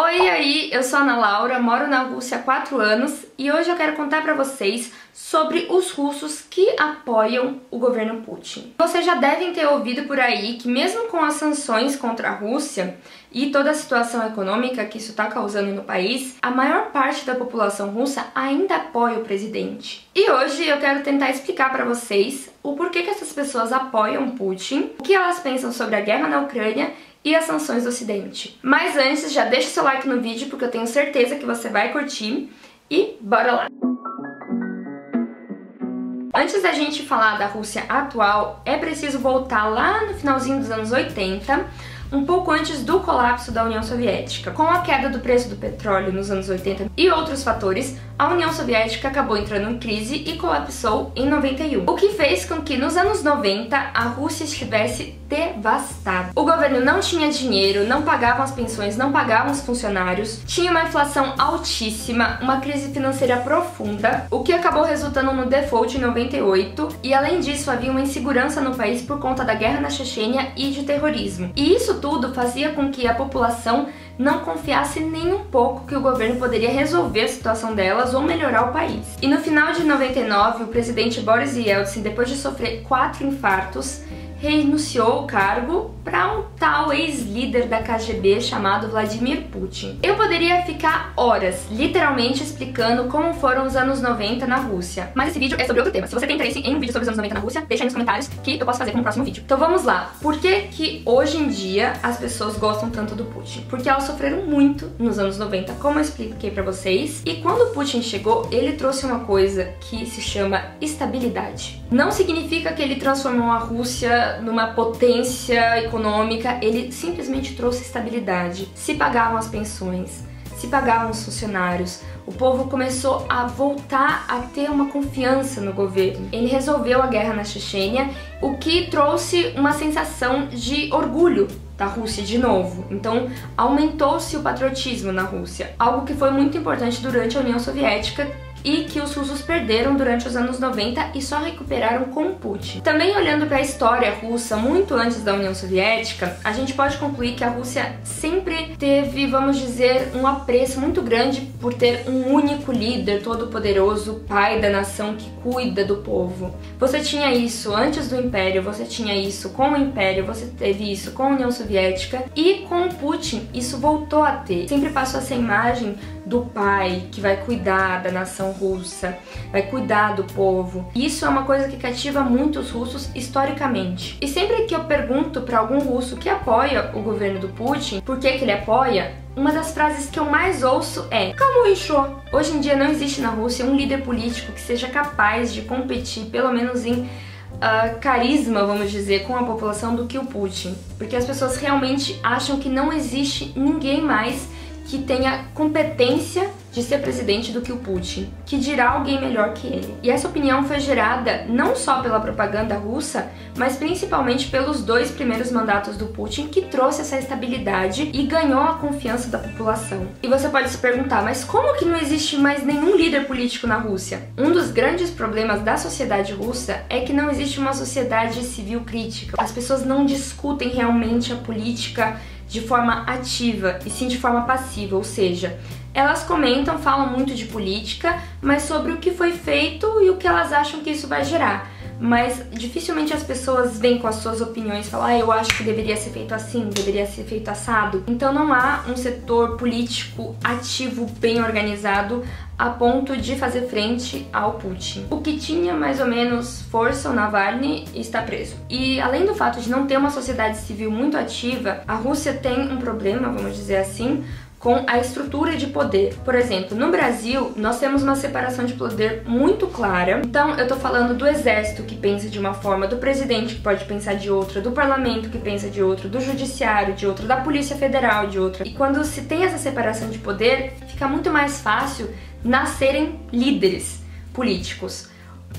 Oi, e aí, eu sou a Ana Laura, moro na Rússia há 4 anos e hoje eu quero contar pra vocês sobre os russos que apoiam o governo Putin. Vocês já devem ter ouvido por aí que mesmo com as sanções contra a Rússia e toda a situação econômica que isso está causando no país, a maior parte da população russa ainda apoia o presidente. E hoje eu quero tentar explicar pra vocês o porquê que essas pessoas apoiam Putin, o que elas pensam sobre a guerra na Ucrânia e as sanções do Ocidente. Mas antes, já deixa seu like no vídeo porque eu tenho certeza que você vai curtir e bora lá! Antes da gente falar da Rússia atual, é preciso voltar lá no finalzinho dos anos 80, um pouco antes do colapso da União Soviética. Com a queda do preço do petróleo nos anos 80 e outros fatores, a União Soviética acabou entrando em crise e colapsou em 91, o que fez com que nos anos 90 a Rússia estivesse devastada. O governo não tinha dinheiro, não pagava as pensões, não pagava os funcionários, tinha uma inflação altíssima, uma crise financeira profunda, o que acabou resultando no default em 98, e além disso havia uma insegurança no país por conta da guerra na Chechênia e de terrorismo. E isso tudo fazia com que a população não confiasse nem um pouco que o governo poderia resolver a situação delas ou melhorar o país. E no final de 99, o presidente Boris Yeltsin, depois de sofrer 4 infartos, renunciou ao cargo para um tal ex-líder da KGB chamado Vladimir Putin. Eu poderia ficar horas, literalmente, explicando como foram os anos 90 na Rússia, mas esse vídeo é sobre outro tema. Se você tem interesse em um vídeo sobre os anos 90 na Rússia, deixa aí nos comentários que eu posso fazer como próximo vídeo. Então vamos lá. Por que hoje em dia as pessoas gostam tanto do Putin? Porque elas sofreram muito nos anos 90, como eu expliquei pra vocês, e quando o Putin chegou, ele trouxe uma coisa que se chama estabilidade. Não significa que ele transformou a Rússia numa potência econômica, ele simplesmente trouxe estabilidade. Se pagavam as pensões, se pagavam os funcionários, o povo começou a voltar a ter uma confiança no governo. Ele resolveu a guerra na Chechênia, o que trouxe uma sensação de orgulho da Rússia de novo. Então aumentou-se o patriotismo na Rússia, algo que foi muito importante durante a União Soviética e que os russos perderam durante os anos 90 e só recuperaram com Putin. Também olhando para a história russa muito antes da União Soviética, a gente pode concluir que a Rússia sempre teve, vamos dizer, um apreço muito grande por ter um único líder todo-poderoso, pai da nação que cuida do povo. Você tinha isso antes do Império, você tinha isso com o Império, você teve isso com a União Soviética e com o Putin isso voltou a ter. Sempre passou essa imagem do pai que vai cuidar da nação russa, vai cuidar do povo. Isso é uma coisa que cativa muito os russos historicamente. E sempre que eu pergunto para algum russo que apoia o governo do Putin, por que ele apoia, uma das frases que eu mais ouço é "Como isso?". Hoje em dia não existe na Rússia um líder político que seja capaz de competir, pelo menos em carisma, vamos dizer, com a população do que o Putin. Porque as pessoas realmente acham que não existe ninguém mais que tenha competência de ser presidente do que o Putin, que dirá alguém melhor que ele. E essa opinião foi gerada não só pela propaganda russa, mas principalmente pelos 2 primeiros mandatos do Putin, que trouxe essa estabilidade e ganhou a confiança da população. E você pode se perguntar, mas como que não existe mais nenhum líder político na Rússia? Um dos grandes problemas da sociedade russa é que não existe uma sociedade civil crítica. As pessoas não discutem realmente a política de forma ativa, e sim de forma passiva, ou seja, elas comentam, falam muito de política, mas sobre o que foi feito e o que elas acham que isso vai gerar. Mas dificilmente as pessoas vêm com as suas opiniões e falam eu acho que deveria ser feito assim, deveria ser feito assado. Então não há um setor político ativo, bem organizado, a ponto de fazer frente ao Putin. O que tinha mais ou menos força, o Navalny, está preso. E além do fato de não ter uma sociedade civil muito ativa, a Rússia tem um problema, vamos dizer assim, com a estrutura de poder. Por exemplo, no Brasil, nós temos uma separação de poder muito clara. Então, eu tô falando do exército, que pensa de uma forma, do presidente, que pode pensar de outra, do parlamento, que pensa de outra, do judiciário, de outra, da polícia federal, de outra. E quando se tem essa separação de poder, fica muito mais fácil nascerem líderes políticos.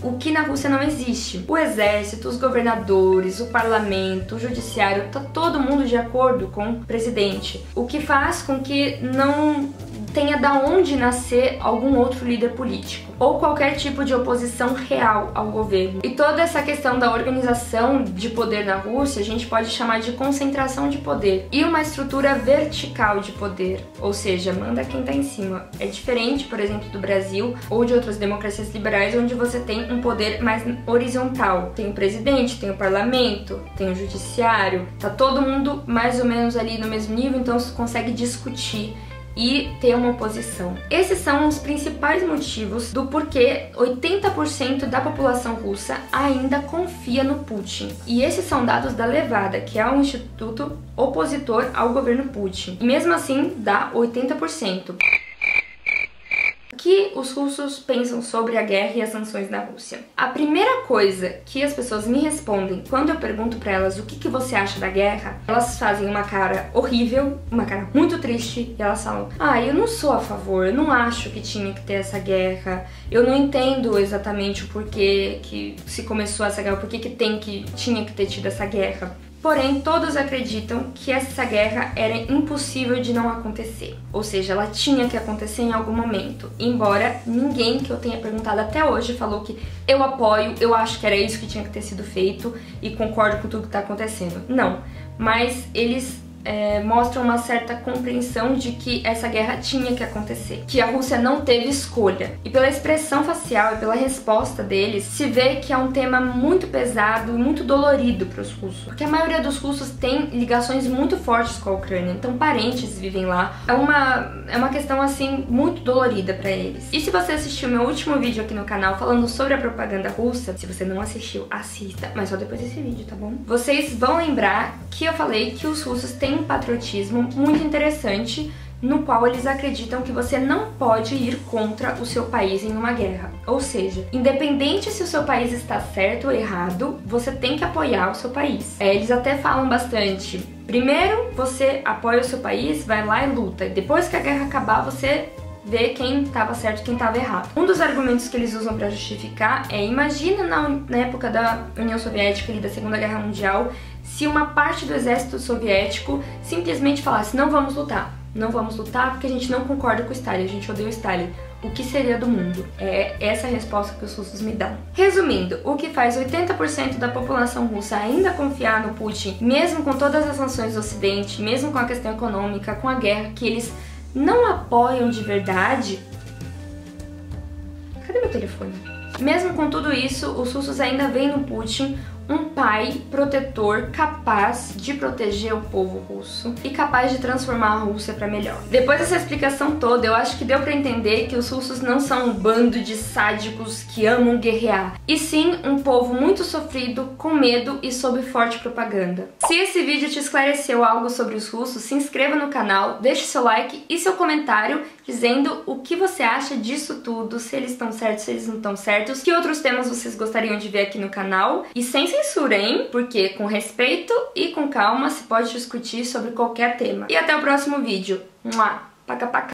O que na Rússia não existe. O exército, os governadores, o parlamento, o judiciário, tá todo mundo de acordo com o presidente. O que faz com que não tenha da onde nascer algum outro líder político, ou qualquer tipo de oposição real ao governo. E toda essa questão da organização de poder na Rússia, a gente pode chamar de concentração de poder, e uma estrutura vertical de poder, ou seja, manda quem tá em cima. É diferente, por exemplo, do Brasil ou de outras democracias liberais, onde você tem um poder mais horizontal. Tem o presidente, tem o parlamento, tem o judiciário, tá todo mundo mais ou menos ali no mesmo nível, então você consegue discutir e ter uma oposição. Esses são os principais motivos do porquê 80% da população russa ainda confia no Putin. E esses são dados da Levada, que é um instituto opositor ao governo Putin. E mesmo assim dá 80%. O que os russos pensam sobre a guerra e as sanções na Rússia? A primeira coisa que as pessoas me respondem quando eu pergunto pra elas o que você acha da guerra, elas fazem uma cara horrível, uma cara muito triste, e elas falam: eu não sou a favor, eu não acho que tinha que ter essa guerra, eu não entendo exatamente o porquê que se começou essa guerra, o porquê que tinha que ter tido essa guerra. Porém, todos acreditam que essa guerra era impossível de não acontecer. Ou seja, ela tinha que acontecer em algum momento. Embora ninguém que eu tenha perguntado até hoje falou que eu apoio, eu acho que era isso que tinha que ter sido feito e concordo com tudo que está acontecendo. Não, mas eles mostram uma certa compreensão de que essa guerra tinha que acontecer, que a Rússia não teve escolha. E pela expressão facial e pela resposta deles, se vê que é um tema muito pesado e muito dolorido para os russos, porque a maioria dos russos tem ligações muito fortes com a Ucrânia, então parentes vivem lá. É uma questão assim muito dolorida para eles. E se você assistiu meu último vídeo aqui no canal falando sobre a propaganda russa, se você não assistiu, assista, mas só depois desse vídeo, tá bom? Vocês vão lembrar que eu falei que os russos têm um patriotismo muito interessante, no qual eles acreditam que você não pode ir contra o seu país em uma guerra. Ou seja, independente se o seu país está certo ou errado, você tem que apoiar o seu país. Eles até falam bastante: primeiro você apoia o seu país, vai lá e luta, e depois que a guerra acabar você vê quem estava certo e quem estava errado. Um dos argumentos que eles usam para justificar é: imagina na época da União Soviética e da Segunda Guerra Mundial, se uma parte do exército soviético simplesmente falasse: não vamos lutar porque a gente não concorda com o Stalin, a gente odeia o Stalin. O que seria do mundo? É essa a resposta que os russos me dão. Resumindo, o que faz 80% da população russa ainda confiar no Putin, mesmo com todas as sanções do Ocidente, mesmo com a questão econômica, com a guerra que eles não apoiam de verdade. Cadê meu telefone? Mesmo com tudo isso, os russos ainda veem no Putin um pai protetor capaz de proteger o povo russo e capaz de transformar a Rússia para melhor. Depois dessa explicação toda, eu acho que deu para entender que os russos não são um bando de sádicos que amam guerrear, e sim um povo muito sofrido, com medo e sob forte propaganda. Se esse vídeo te esclareceu algo sobre os russos, se inscreva no canal, deixe seu like e seu comentário dizendo o que você acha disso tudo, se eles estão certos, se eles não estão certos, que outros temas vocês gostariam de ver aqui no canal, e sem censura, hein? Porque com respeito e com calma se pode discutir sobre qualquer tema. E até o próximo vídeo. Paca, paca.